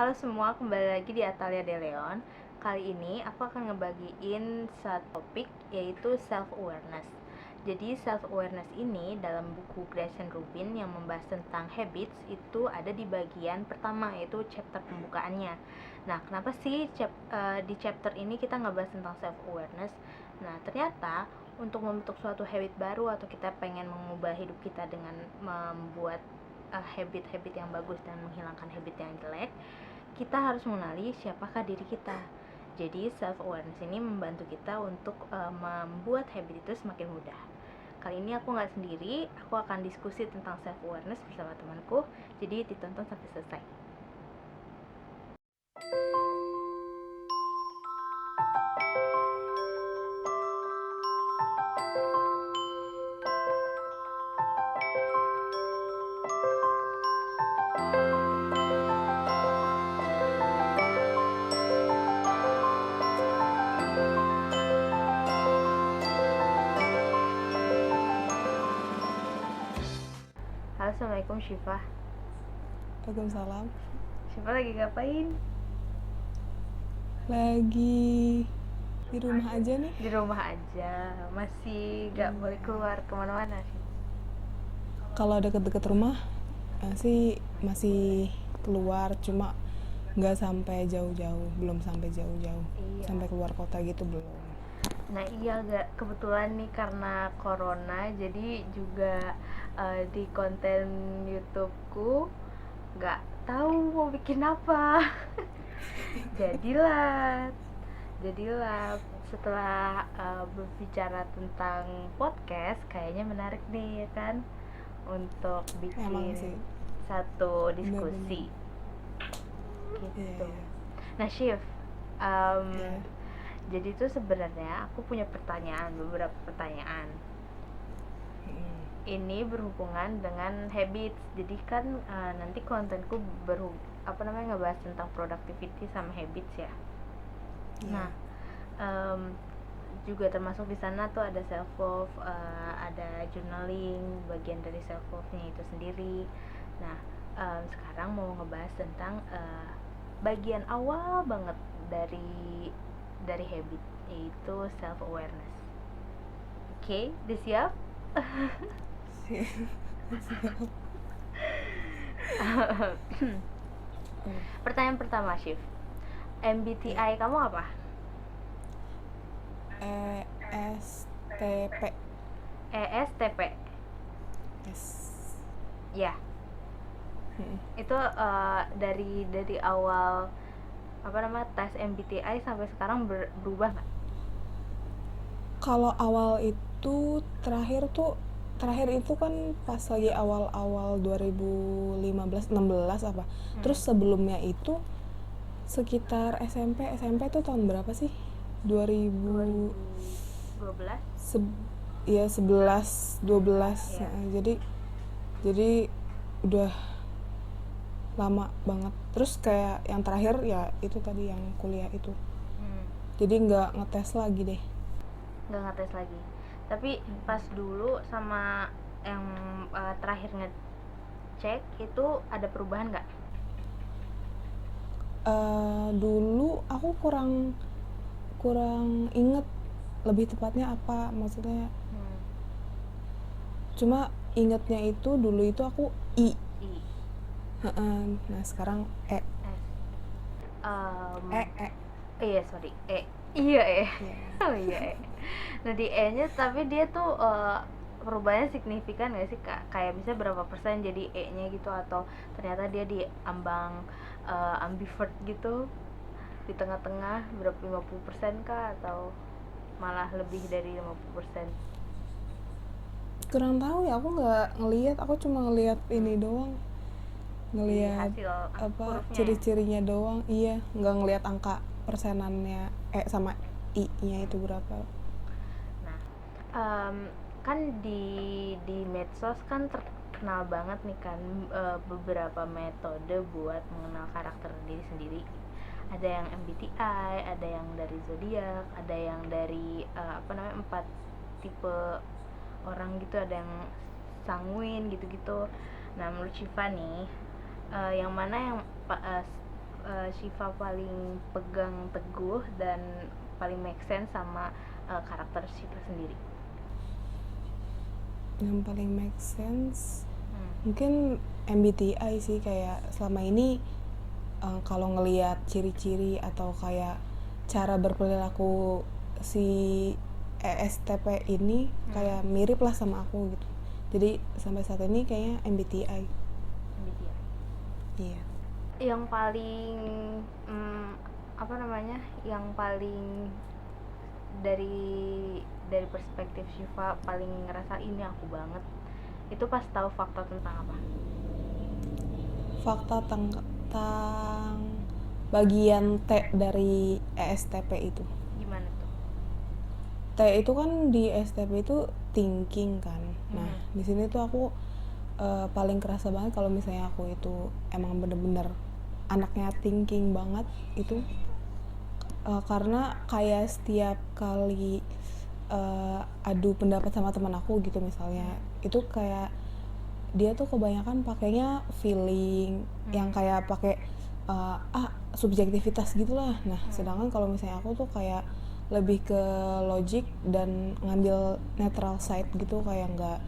Halo semua, kembali lagi di Atalia De Leon. Kali ini aku akan ngebagiin satu topik, yaitu self-awareness. Jadi self-awareness ini dalam buku Gretchen Rubin yang membahas tentang habits itu ada di bagian pertama, yaitu chapter pembukaannya. Nah, kenapa sih di chapter ini kita ngebahas tentang self-awareness? Nah, ternyata untuk membentuk suatu habit baru atau kita pengen mengubah hidup kita dengan membuat habit-habit yang bagus dan menghilangkan habit yang jelek, kita harus mengenali siapakah diri kita. Jadi self awareness ini membantu kita untuk membuat habit itu semakin mudah. Kali ini aku nggak sendiri, aku akan diskusi tentang self awareness bersama temanku. Jadi ditonton sampai selesai. Halo, assalamualaikum Syifa. Waalaikumsalam. Syifa lagi ngapain? Lagi di rumah aja nih. Di rumah aja, masih nggak boleh keluar kemana-mana sih. Kalau deket-deket rumah sih masih keluar, cuma nggak sampai jauh-jauh, belum sampai jauh-jauh. Iya. Sampai keluar kota gitu belum. Nah iya, gak kebetulan nih karena corona, jadi juga di konten YouTubeku nggak tahu mau bikin apa. jadilah jadilah setelah berbicara tentang podcast, kayaknya menarik nih ya kan, untuk Emang bikin sih. satu diskusi. Iya, Gitu. iya. Nah Shiv, um, Iya. jadi tuh sebenarnya aku punya beberapa pertanyaan. Mm. Ini berhubungan dengan habits. Jadi kan nanti kontenku ngebahas tentang productivity sama habits ya. Iya. Nah, juga termasuk di sana tuh ada self love, ada journaling, bagian dari self love-nya itu sendiri. Nah, sekarang mau ngebahas tentang bagian awal banget dari habit, yaitu self awareness. Oke, udah siap? Pertanyaan pertama, Shift. MBTI kamu apa? ESTP. ESTP. Yes. Ya, itu dari awal tes MBTI sampai sekarang berubah nggak? Kalau awal itu terakhir itu kan pas lagi awal-awal 2015 16 apa. Terus sebelumnya itu sekitar SMP itu tahun berapa sih? 2000 2012. ya 11 12. Iya. Jadi udah lama banget. Terus kayak yang terakhir ya itu tadi yang kuliah itu. Jadi nggak ngetes lagi deh. Nggak ngetes lagi. Tapi pas dulu sama yang terakhir ngecek itu ada perubahan nggak? Dulu aku kurang inget lebih tepatnya apa maksudnya. Cuma ingetnya itu dulu itu aku I. Nah sekarang E. Iya, sorry, iya Yeah. Oh iya, nah di E-nya tapi dia tuh perubahannya signifikan nggak sih Kak? Kayak misalnya berapa persen jadi E-nya gitu, atau ternyata dia di ambang ambivert gitu, di tengah-tengah, berapa 50% kah, atau malah lebih dari 50%? Kurang tahu ya, aku nggak ngelihat, aku cuma ngelihat ini doang, ngelihat Hasil apa hurufnya ya? ciri-cirinya doang. Iya, nggak ngelihat angka persenannya sama I-nya itu berapa. Nah, kan di medsos kan terkenal banget nih kan beberapa metode buat mengenal karakter diri sendiri. Ada yang MBTI, ada yang dari zodiak, ada yang dari 4 tipe orang gitu, ada yang sanguin gitu-gitu. Nah, menurut Syifa nih, yang mana yang Shiva paling pegang teguh dan paling make sense sama karakter Shiva sendiri? Yang paling make sense mungkin MBTI sih, kayak selama ini kalau ngelihat ciri-ciri atau kayak cara berperilaku si ESTP ini kayak mirip lah sama aku gitu. Jadi sampai saat ini kayaknya MBTI. MBTI. Iya. Yang paling yang paling dari perspektif Shiva paling ngerasa ini aku banget, itu pas tahu fakta tentang apa? Fakta tentang bagian T dari ESTP itu. Gimana tuh? T itu kan di ESTP itu thinking kan. Nah, di sini tuh aku paling kerasa banget kalau misalnya aku itu emang bener-bener anaknya thinking banget itu, karena kayak setiap kali adu pendapat sama teman aku gitu misalnya, itu kayak dia tuh kebanyakan pakainya feeling yang kayak pakai subjektivitas gitulah. Nah, sedangkan kalau misalnya aku tuh kayak lebih ke logic dan ngambil neutral side gitu, kayak nggak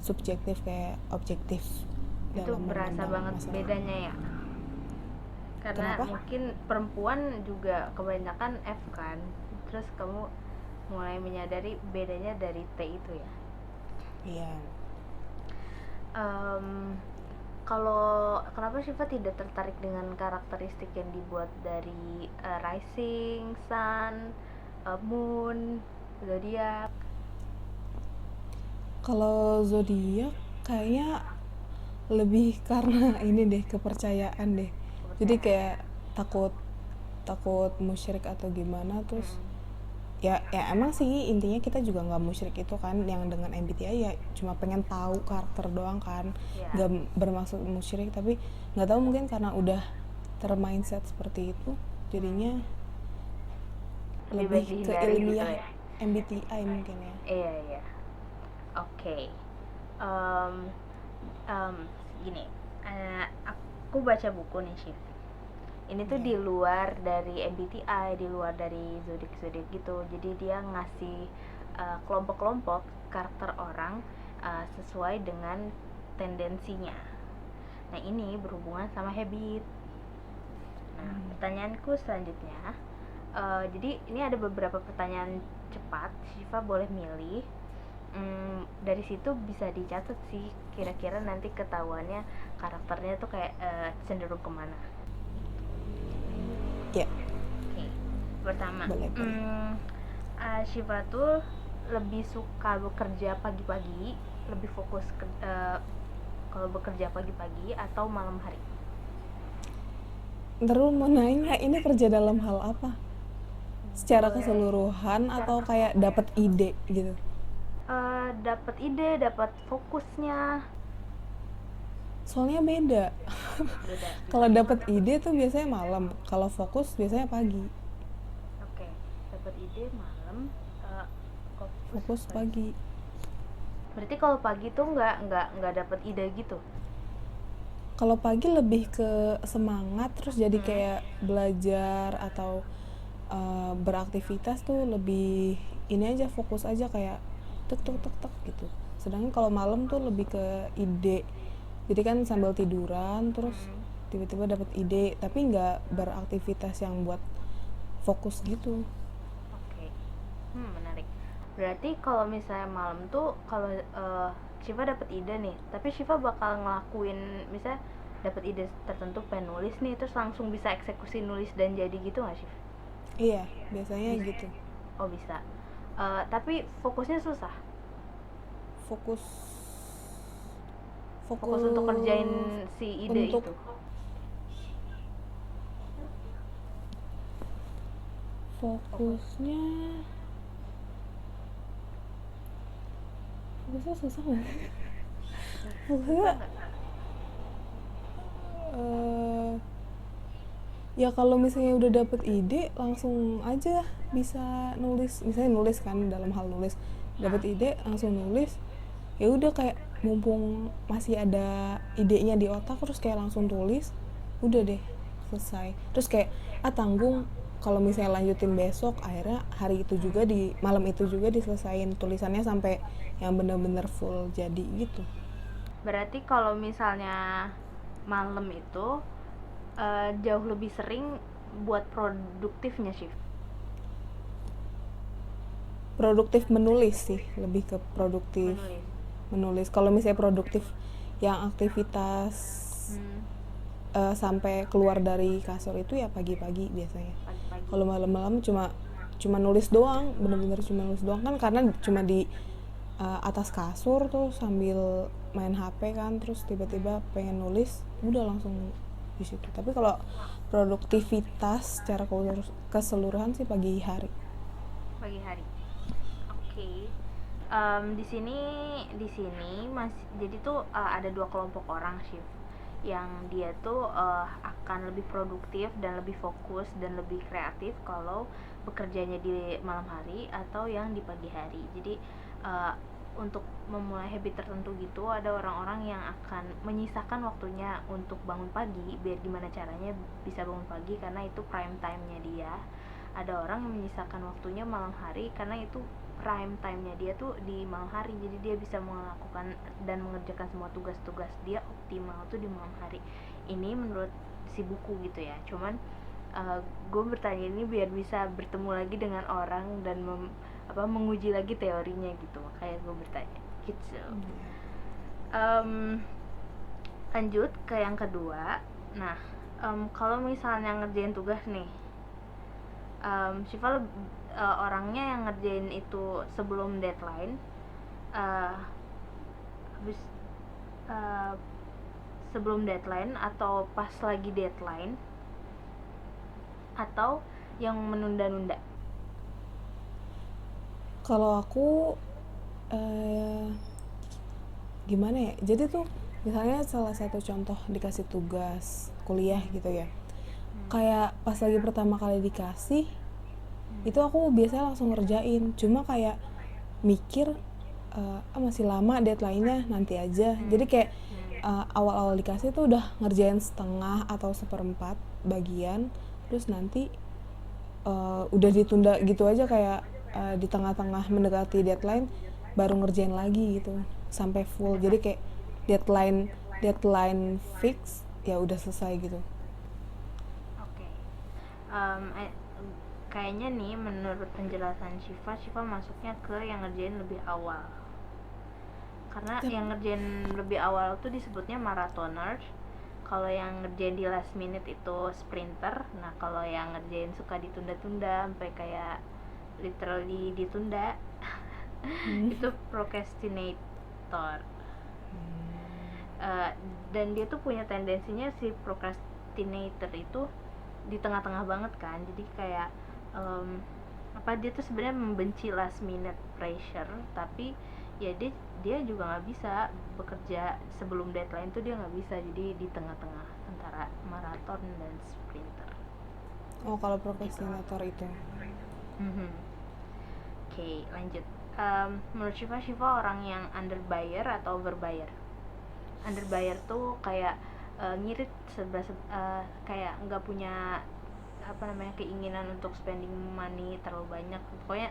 subjektif, kayak objektif. Itu berasa banget masalah. Bedanya ya, karena kenapa? Mungkin perempuan juga kebanyakan F kan, terus kamu mulai menyadari bedanya dari T itu ya. Iya. Kalau kenapa Shiva tidak tertarik dengan karakteristik yang dibuat dari rising, sun, moon, zodiak? Kalau zodiak kayaknya lebih karena ini deh, kepercayaan deh. Jadi kayak takut musyrik atau gimana, terus ya emang sih intinya kita juga nggak musyrik itu kan, yang dengan MBTI ya cuma pengen tahu karakter doang kan, nggak bermaksud musyrik, tapi nggak tahu mungkin karena udah termindset seperti itu jadinya lebih ke ilmiah gitu ya? MBTI mungkin ya. Iya. Oke. Gini, aku baca buku nih Shiv. Ini tuh di luar dari MBTI, di luar dari zodiak gitu. Jadi dia ngasih kelompok-kelompok karakter orang sesuai dengan tendensinya. Nah, ini berhubungan sama habit. Nah, pertanyaanku selanjutnya, jadi ini ada beberapa pertanyaan cepat. Shiva boleh milih. Dari situ bisa dicatat sih, kira-kira nanti ketahuannya karakternya tuh kayak cenderung kemana. Ya. Oke. Pertama, Shiva tuh lebih suka bekerja pagi-pagi, lebih fokus kalau bekerja pagi-pagi atau malam hari? Terus mau nanya, ini kerja dalam hal apa? Secara keseluruhan atau kayak dapat ide gitu? Dapat ide, dapat fokusnya. Soalnya beda. Kalau dapat ide tuh biasanya malam, kalau fokus biasanya pagi. Oke, dapat ide malam, fokus pagi. Berarti kalau pagi tuh nggak dapat ide gitu? Kalau pagi lebih ke semangat, terus jadi kayak belajar atau beraktivitas tuh lebih ini aja, fokus aja, kayak tek gitu. Sedangkan kalau malam tuh lebih ke ide, jadi kan sambil tiduran terus tiba-tiba dapat ide, tapi nggak beraktivitas yang buat fokus gitu. Oke. Menarik. Berarti kalau misalnya malam tuh kalau Shiva dapat ide nih, tapi Shiva bakal ngelakuin, misalnya dapat ide tertentu pengen nulis nih, terus langsung bisa eksekusi nulis dan jadi gitu nggak Shiva? Iya, biasanya gitu. Oh, bisa. Tapi fokusnya susah. Fokus untuk kerjain si ide itu. Fokusnya susah nggak? Fokusnya ya kalau misalnya udah dapet ide langsung aja bisa nulis, misalnya nulis kan, dalam hal nulis dapet ide langsung nulis, ya udah kayak mumpung masih ada idenya di otak terus kayak langsung tulis, udah deh selesai. Terus kayak tanggung, kalau misalnya lanjutin besok, akhirnya hari itu juga di malam itu juga diselesain tulisannya sampai yang bener-bener full jadi gitu. Berarti kalau misalnya malam itu jauh lebih sering buat produktifnya sih. Produktif menulis sih, lebih ke produktif menulis. Kalau misalnya produktif yang aktivitas sampai keluar dari kasur itu ya pagi-pagi biasanya. Pagi-pagi. Kalau malam-malam cuma nulis doang, bener-bener cuma nulis doang kan, karena cuma di atas kasur tuh sambil main HP kan, terus tiba-tiba pengen nulis, udah langsung di situ. Tapi kalau produktivitas secara keseluruhan sih pagi hari. Pagi hari. Oke. Di sini masih jadi tuh ada 2 kelompok orang sih yang dia tuh akan lebih produktif dan lebih fokus dan lebih kreatif kalau bekerjanya di malam hari atau yang di pagi hari. Jadi untuk memulai habit tertentu gitu, ada orang-orang yang akan menyisakan waktunya untuk bangun pagi, biar gimana caranya bisa bangun pagi karena itu prime time-nya dia. Ada orang yang menyisakan waktunya malam hari karena itu prime time-nya dia tuh di malam hari, jadi dia bisa melakukan dan mengerjakan semua tugas-tugas dia optimal tuh di malam hari. Ini menurut si buku gitu ya. Cuman gue bertanya ini biar bisa bertemu lagi dengan orang dan menguji lagi teorinya gitu, makanya gue bertanya gitu. Lanjut ke yang kedua. Nah, kalau misalnya ngerjain tugas nih, Syifa orangnya yang ngerjain itu sebelum deadline, habis sebelum deadline atau pas lagi deadline, atau yang menunda-nunda? Kalau aku gimana ya, jadi tuh misalnya salah satu contoh dikasih tugas kuliah gitu ya, kayak pas lagi pertama kali dikasih itu aku biasanya langsung ngerjain, cuma kayak mikir masih lama deadline-nya, nanti aja. Jadi kayak awal-awal dikasih tuh udah ngerjain setengah atau seperempat bagian, terus nanti udah ditunda gitu aja, kayak di tengah-tengah mendekati deadline baru ngerjain lagi gitu sampai full. Jadi kayak deadline fix ya udah selesai gitu. Oke. Kayaknya nih menurut penjelasan Syifa masuknya ke yang ngerjain lebih awal. Karena yang ngerjain lebih awal tuh disebutnya marathoners. Kalau yang ngerjain di last minute itu sprinter. Nah, kalau yang ngerjain suka ditunda-tunda sampai kayak literally ditunda itu procrastinator. Dan dia tuh punya tendensinya, si procrastinator itu di tengah-tengah banget kan. Jadi kayak dia tuh sebenarnya membenci last minute pressure, tapi ya dia juga nggak bisa bekerja sebelum deadline tuh, dia nggak bisa. Jadi di tengah-tengah antara maraton dan sprinter. Oh, kalau procrastinator itu. Oke, lanjut. Menurut Syifa orang yang underbuyer atau overbuyer? Underbuyer tuh kayak ngirit kayak nggak punya keinginan untuk spending money terlalu banyak, pokoknya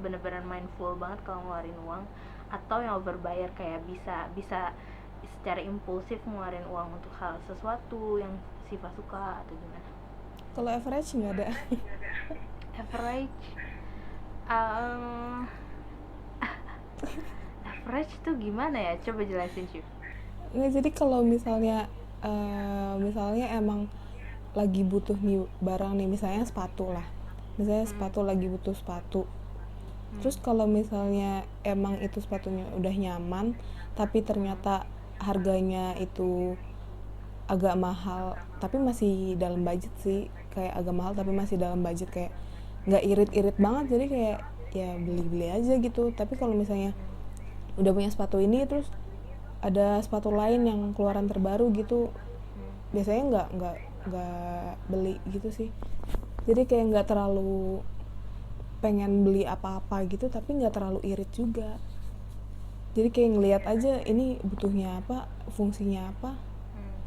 bener-bener mindful banget kalau ngeluarin uang. Atau yang overbuyer kayak bisa secara impulsif ngeluarin uang untuk hal sesuatu yang Syifa suka atau gimana? Kalau average nggak ada. Average average tuh gimana ya, coba jelasin Syif. Nggak, jadi kalau misalnya emang lagi butuh nih barang nih, misalnya sepatu lah, sepatu lagi butuh sepatu. Terus kalau misalnya emang itu sepatunya udah nyaman tapi ternyata harganya itu agak mahal tapi masih dalam budget sih, kayak agak mahal tapi masih dalam budget, kayak nggak irit-irit banget, jadi kayak ya beli-beli aja gitu. Tapi kalau misalnya udah punya sepatu ini terus ada sepatu lain yang keluaran terbaru gitu, biasanya nggak beli gitu sih. Jadi kayak nggak terlalu pengen beli apa-apa gitu, tapi nggak terlalu irit juga. Jadi kayak ngelihat aja ini butuhnya apa, fungsinya apa,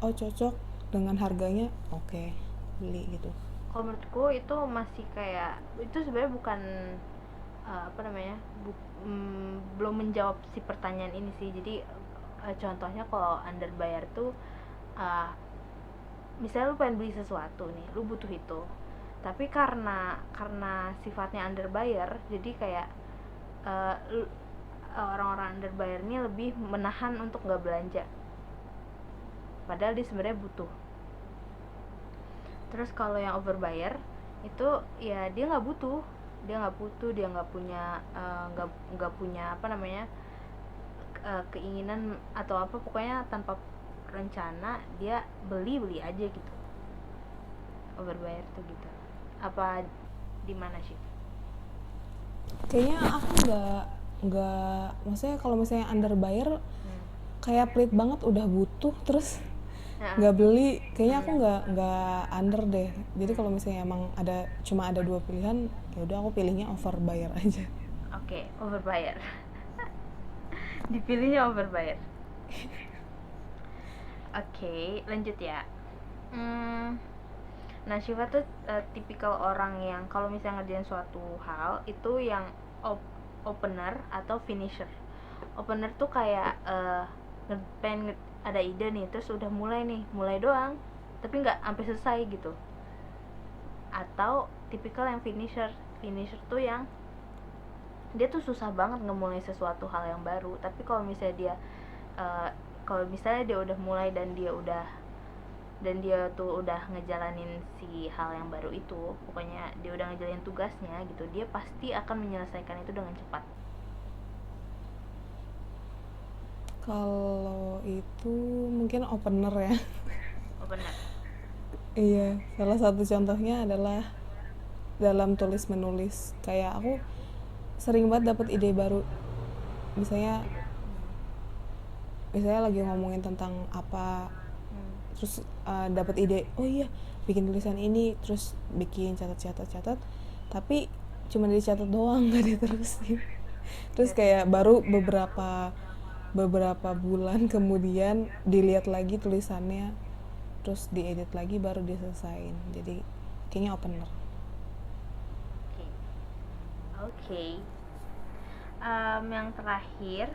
oh cocok dengan harganya, oke. beli gitu. Kalau menurutku itu masih kayak itu sebenarnya bukan belum menjawab si pertanyaan ini sih. Jadi contohnya kalau underbayar tuh uh, misalnya lu pengen beli sesuatu nih, lu butuh itu, tapi karena sifatnya underbayar, jadi kayak uh, orang-orang underbayar ini lebih menahan untuk nggak belanja, padahal dia sebenarnya butuh. Terus kalau yang overbayar itu ya dia nggak punya nggak punya keinginan atau apa, pokoknya tanpa rencana dia beli aja gitu. Overbayar tuh gitu. Apa di mana sih? Kayaknya aku nggak maksudnya kalau misalnya underbayar kayak pelit banget udah butuh terus nggak beli, kayaknya aku nggak under deh. Jadi kalau misalnya emang cuma ada dua pilihan, ya udah aku pilihnya overbayar aja. Oke, overbayar. Dipilihnya overbayar. Oke, lanjut ya. Nah, Syifa tuh tipikal orang yang kalau misalnya ngerjain suatu hal itu yang opener atau finisher. Opener tuh kayak pengen ada ide nih, terus udah mulai doang, tapi nggak sampai selesai gitu. Atau tipikal yang finisher. Finisher tuh yang dia tuh susah banget ngemulai sesuatu hal yang baru, tapi kalau misalnya dia udah mulai dan dia tuh udah ngejalanin si hal yang baru itu, pokoknya dia udah ngejalanin tugasnya gitu, dia pasti akan menyelesaikan itu dengan cepat. Kalau itu mungkin opener ya. Opener. Iya, salah satu contohnya adalah dalam tulis menulis. Kayak aku sering banget dapat ide baru. Misalnya lagi ngomongin tentang apa, terus dapat ide, oh iya bikin tulisan ini, terus bikin catat, tapi cuma dicatat doang, nggak diterusin. Terus kayak baru beberapa bulan kemudian dilihat lagi tulisannya, terus diedit lagi baru diselesain. Jadi kayaknya opener. Oke. Yang terakhir,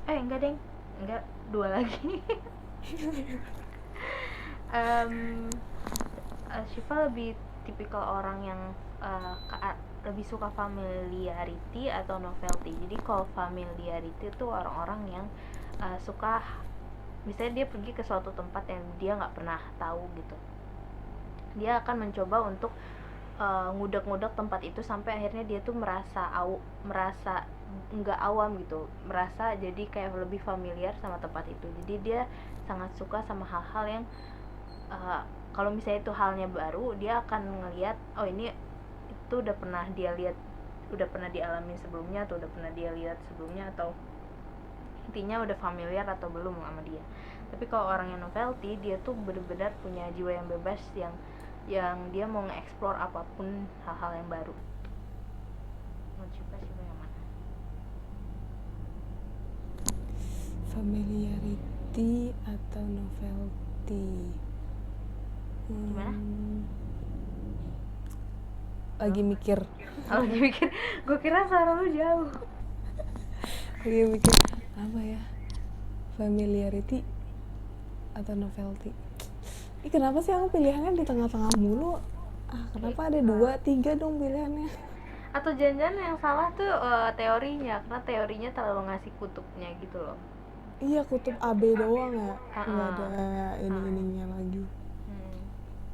enggak deng, enggak, dua lagi. Syifa lebih tipikal orang yang lebih suka familiarity atau novelty. Jadi kalau familiarity itu orang-orang yang suka, misalnya dia pergi ke suatu tempat yang dia nggak pernah tahu gitu, dia akan mencoba untuk ngudak-ngudak tempat itu sampai akhirnya dia tuh merasa nggak awam gitu, merasa jadi kayak lebih familiar sama tempat itu. Jadi dia sangat suka sama hal-hal yang kalau misalnya itu halnya baru, dia akan ngelihat, oh ini itu udah pernah dia lihat, udah pernah dialami sebelumnya, atau udah pernah dia lihat sebelumnya, atau intinya udah familiar atau belum sama dia. Tapi kalau orang yang novelty, dia tuh benar-benar punya jiwa yang bebas, yang dia mau nge-explore apapun hal-hal yang baru. Mau coba sih yang mana? Familiarity atau novelty? Gimana? Lagi mikir. Lagi mikir. Gue kira suara lu jauh. Lagi mikir apa ya? Familiarity atau novelty? Kenapa sih aku pilihannya di tengah-tengah mulu? Kenapa ada 2-3 dong pilihannya? Atau jangan-jangan yang salah tuh teorinya, karena teorinya terlalu ngasih kutubnya gitu loh. Iya, kutub AB doang ya, nggak ada ininya lagi.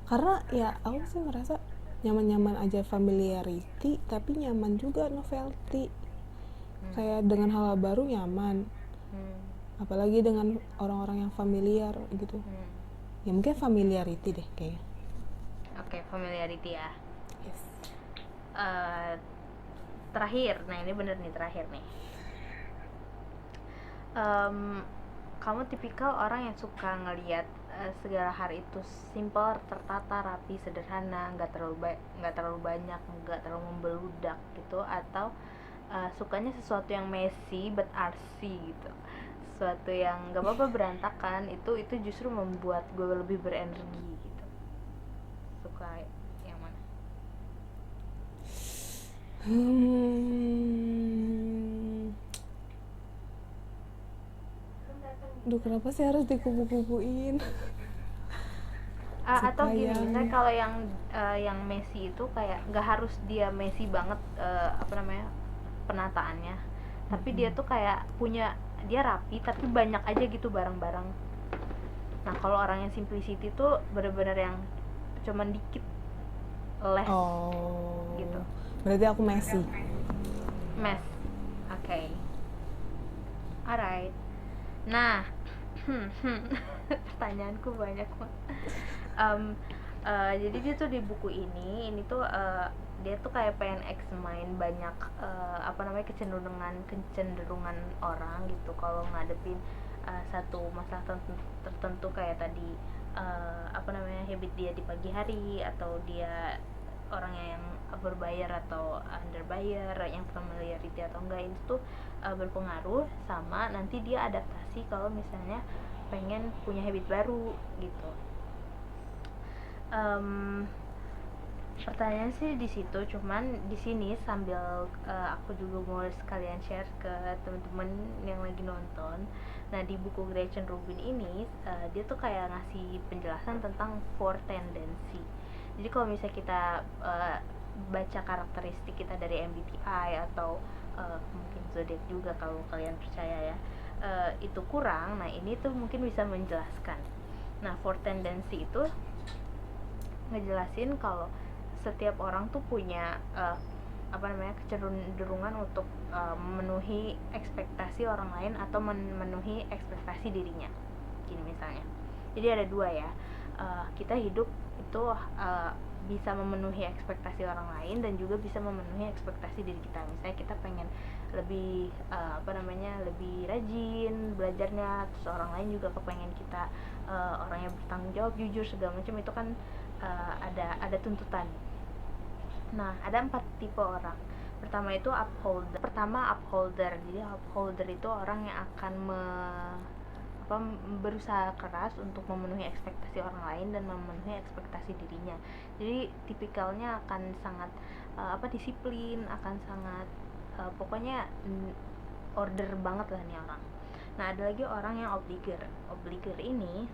Karena ya aku sih merasa nyaman-nyaman aja familiarity, tapi nyaman juga novelty. Kayak dengan hal baru nyaman, apalagi dengan orang-orang yang familiar gitu. Ya mungkin familiarity deh kayaknya. Oke, familiarity ya. Yes. Terakhir, nah ini bener nih, terakhir nih. Kamu tipikal orang yang suka ngelihat segala hal itu simple, tertata, rapi, sederhana, nggak terlalu banyak, nggak terlalu membeludak gitu, atau sukanya sesuatu yang messy but artsy gitu, sesuatu yang nggak apa-apa berantakan, itu justru membuat gue lebih berenergi gitu. suka yang mana? Duh, kenapa sih harus dikupu-kupuin? Atau Suka gini, yang misalnya kalau yang Messi itu kayak nggak harus dia Messi banget, apa namanya, penataannya, tapi dia tuh kayak punya, dia rapi tapi banyak aja gitu barang-barang. Nah kalau orang yang simplicity tuh bener-bener yang cuman dikit, less oh, gitu. berarti aku Messi. Mess, oke. Alright. Nah, pertanyaanku banyak banget. Jadi dia tuh di buku ini tuh dia tuh kayak pengen examine banyak apa namanya, kecenderungan orang gitu kalau ngadepin satu masalah tertentu, kayak tadi apa namanya, habit dia di pagi hari, atau dia orangnya yang berbayar atau underbayar, yang familiarity atau enggak, itu tuh berpengaruh sama nanti dia adaptasi kalau misalnya pengen punya habit baru gitu. Pertanyaan sih di situ, cuman di sini sambil aku juga mau sekalian share ke teman-teman yang lagi nonton. Nah di buku Gretchen Rubin ini dia tuh kayak ngasih penjelasan tentang four tendency. Jadi kalau misalnya kita baca karakteristik kita dari MBTI atau mungkin zodiak juga kalau kalian percaya ya, itu kurang, nah ini tuh mungkin bisa menjelaskan. Nah four tendency itu ngejelasin kalau setiap orang tuh punya apa namanya, kecenderungan untuk memenuhi ekspektasi orang lain atau memenuhi ekspektasi dirinya. Gini misalnya, jadi ada dua ya, kita hidup itu bisa memenuhi ekspektasi orang lain dan juga bisa memenuhi ekspektasi diri kita. Misalnya kita pengen lebih apa namanya, lebih rajin belajarnya, terus orang lain juga kepengen kita orang yang bertanggung jawab, jujur, segala macam, itu kan ada tuntutan. Nah ada 4 tipe orang. Pertama itu upholder. Jadi upholder itu orang yang akan berusaha keras untuk memenuhi ekspektasi orang lain dan memenuhi ekspektasi dirinya. Jadi tipikalnya akan sangat disiplin, akan sangat pokoknya order banget lah nih orang. Nah ada lagi orang yang obliger ini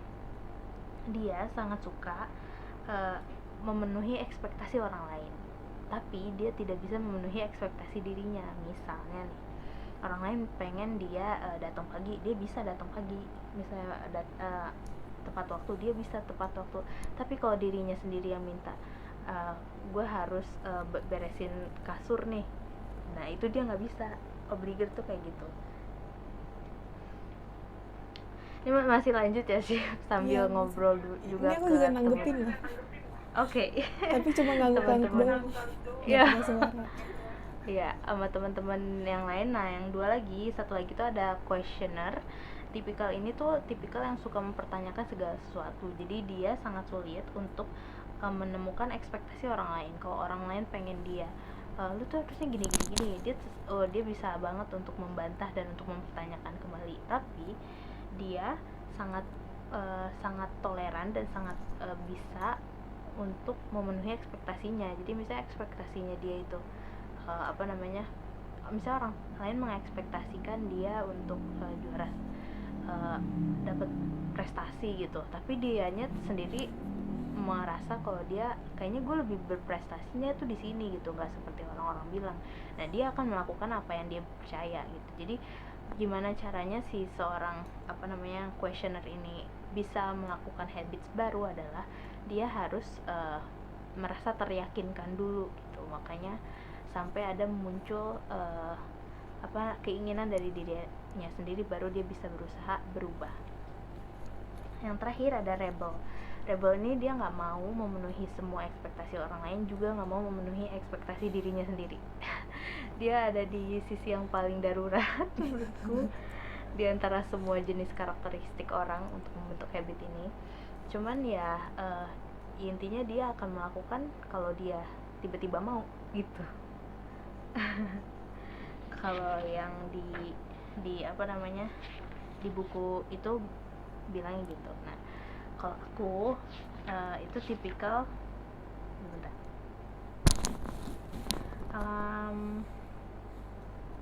dia sangat suka memenuhi ekspektasi orang lain, tapi dia tidak bisa memenuhi ekspektasi dirinya. Misalnya nih, orang lain pengen dia datang pagi, dia bisa datang pagi, misalnya tepat waktu, dia bisa tepat waktu. Tapi kalau dirinya sendiri yang minta, gue harus beresin kasur nih, nah itu dia nggak bisa. Obliger tuh kayak gitu. Ini masih lanjut ya sih sambil ngobrol juga. Ini aku juga nanggepin lah. Oke. Tapi cuma ngangguk-ngangguk doang. Iya. Nggak pakai suara. Iya, sama teman-teman yang lain. Nah, yang satu lagi tuh ada questioner. Tipikal ini tuh tipikal yang suka mempertanyakan segala sesuatu. Jadi dia sangat sulit untuk menemukan ekspektasi orang lain. Kalau orang lain pengen dia, lu tuh harusnya gini, dia bisa banget untuk membantah dan untuk mempertanyakan kembali. Tapi dia sangat toleran dan sangat bisa untuk memenuhi ekspektasinya. Jadi misalnya ekspektasinya dia itu misalnya orang lain mengekspektasikan dia untuk juara, dapat prestasi gitu, tapi dianya sendiri merasa kalau dia kayaknya gue lebih berprestasinya tuh di sini gitu, nggak seperti orang-orang bilang. Nah dia akan melakukan apa yang dia percaya gitu. Jadi gimana caranya si seorang questioner ini bisa melakukan habits baru adalah dia harus merasa teryakinkan dulu gitu. Makanya sampai ada muncul keinginan dari dirinya sendiri, baru dia bisa berusaha berubah. Yang terakhir ada rebel ini dia nggak mau memenuhi semua ekspektasi orang lain, juga nggak mau memenuhi ekspektasi dirinya sendiri. Dia ada di sisi yang paling darurat menurutku di antara semua jenis karakteristik orang untuk membentuk habit ini. Cuman ya intinya dia akan melakukan kalau dia tiba-tiba mau gitu. Kalau yang di di buku itu bilangnya gitu. Nah kalau aku itu tipikal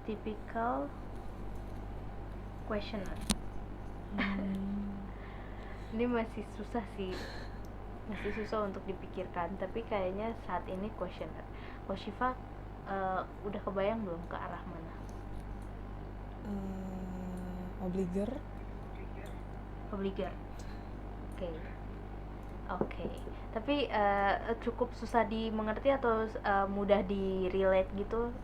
Typical questioner. Ini masih susah sih, masih susah untuk dipikirkan, tapi kayaknya saat ini questioner. Kalau Syifa udah kebayang belum ke arah mana? Obliger. Oke. Tapi cukup susah dimengerti atau mudah di-relate gitu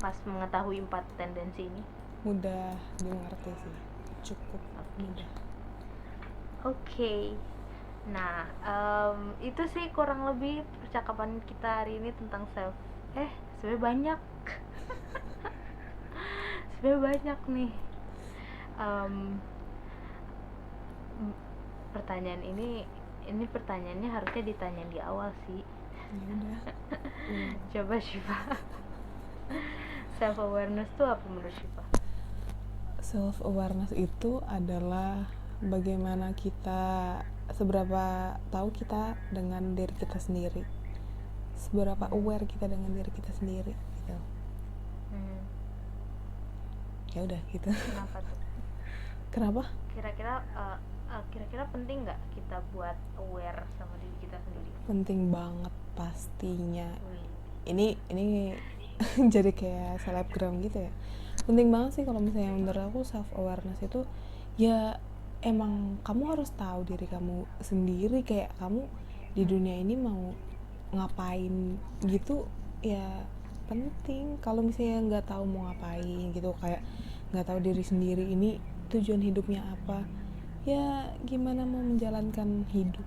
pas mengetahui 4 tendensi ini? Mudah dimengerti sih, cukup mudah. Oke. Nah, itu sih kurang lebih percakapan kita hari ini tentang self. Sebenarnya banyak. Sebenarnya banyak nih. Pertanyaan ini pertanyaannya harusnya ditanyain di awal sih. Ya udah. Coba Syifa. Self awareness tuh apa menurut Syifa? Self awareness itu adalah bagaimana kita, seberapa tahu kita dengan diri kita sendiri, seberapa aware kita dengan diri kita sendiri gitu. Ya udah gitu. Kenapa tuh? Kenapa? Kira-kira penting nggak kita buat aware sama diri kita sendiri? Penting banget pastinya. Ini jadi kayak selebgram gitu ya. Penting banget sih kalau misalnya menurut aku self awareness itu ya emang kamu harus tahu diri kamu sendiri, kayak kamu di dunia ini mau ngapain gitu ya. Penting kalau misalnya nggak tahu mau ngapain gitu, kayak nggak tahu diri sendiri ini tujuan hidupnya apa, ya gimana mau menjalankan hidup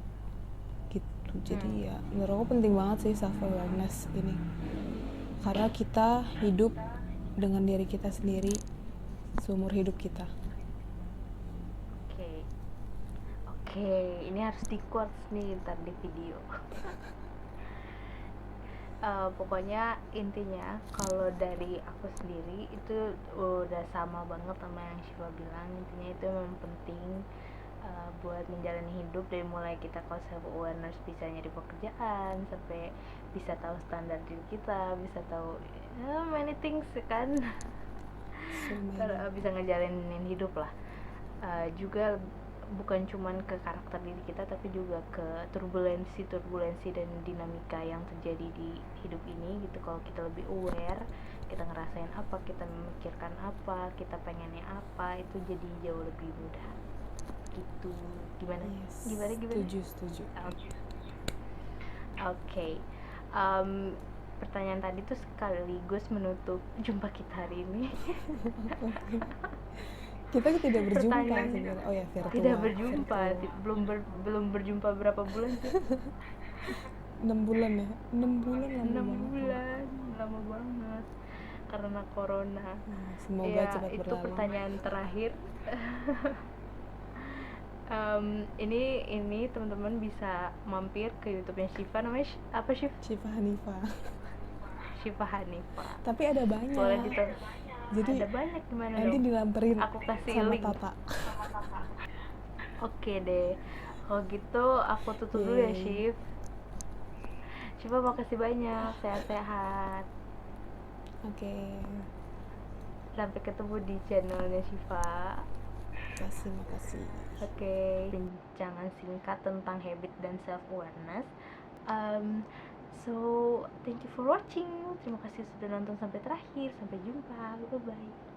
gitu. Jadi ya menurut aku penting banget sih self awareness ini, karena kita hidup dengan diri kita sendiri seumur hidup kita. Oke, ini harus di quotes nih ntar di video. Pokoknya intinya kalau dari aku sendiri itu udah sama banget sama yang Syifa bilang. Intinya itu memang penting buat menjalani hidup, dari mulai kita kalau self awareness bisa nyari pekerjaan sampai bisa tahu standar diri kita, bisa tahu many things kan. Bisa ngejalanin hidup lah. Juga bukan cuman ke karakter diri kita, tapi juga ke turbulensi dan dinamika yang terjadi di hidup ini gitu. Kalau kita lebih aware, kita ngerasain apa, kita memikirkan apa, kita pengennya apa, itu jadi jauh lebih mudah gitu. Gimana? Setuju. Oke. Pertanyaan tadi tuh sekaligus menutup jumpa kita hari ini. Kita tidak berjumpa sebenarnya. Oh ya, virtual. Tidak berjumpa, belum berjumpa berapa bulan sih? 6 bulan ya? 6 bulan lama banget karena corona. Semoga cepat berlalu. Itu pertanyaan terakhir. Ini teman-teman bisa mampir ke YouTube-nya Syifa, namanya apa sih? Syifa Hanifa. Tapi ada banyak. Boleh jadi ada banyak gimana nanti dong? dilamperin Aku kasih sama link. Tata. Oke deh. Kalau gitu aku tutup dulu ya, Syif. Syifa makasih banyak, sehat-sehat. Oke. Sampai ketemu di channelnya Syifa. Makasih. Oke. Bincangan singkat tentang habit dan self awareness. So thank you for watching. Terima kasih sudah nonton sampai terakhir. Sampai jumpa. Bye bye.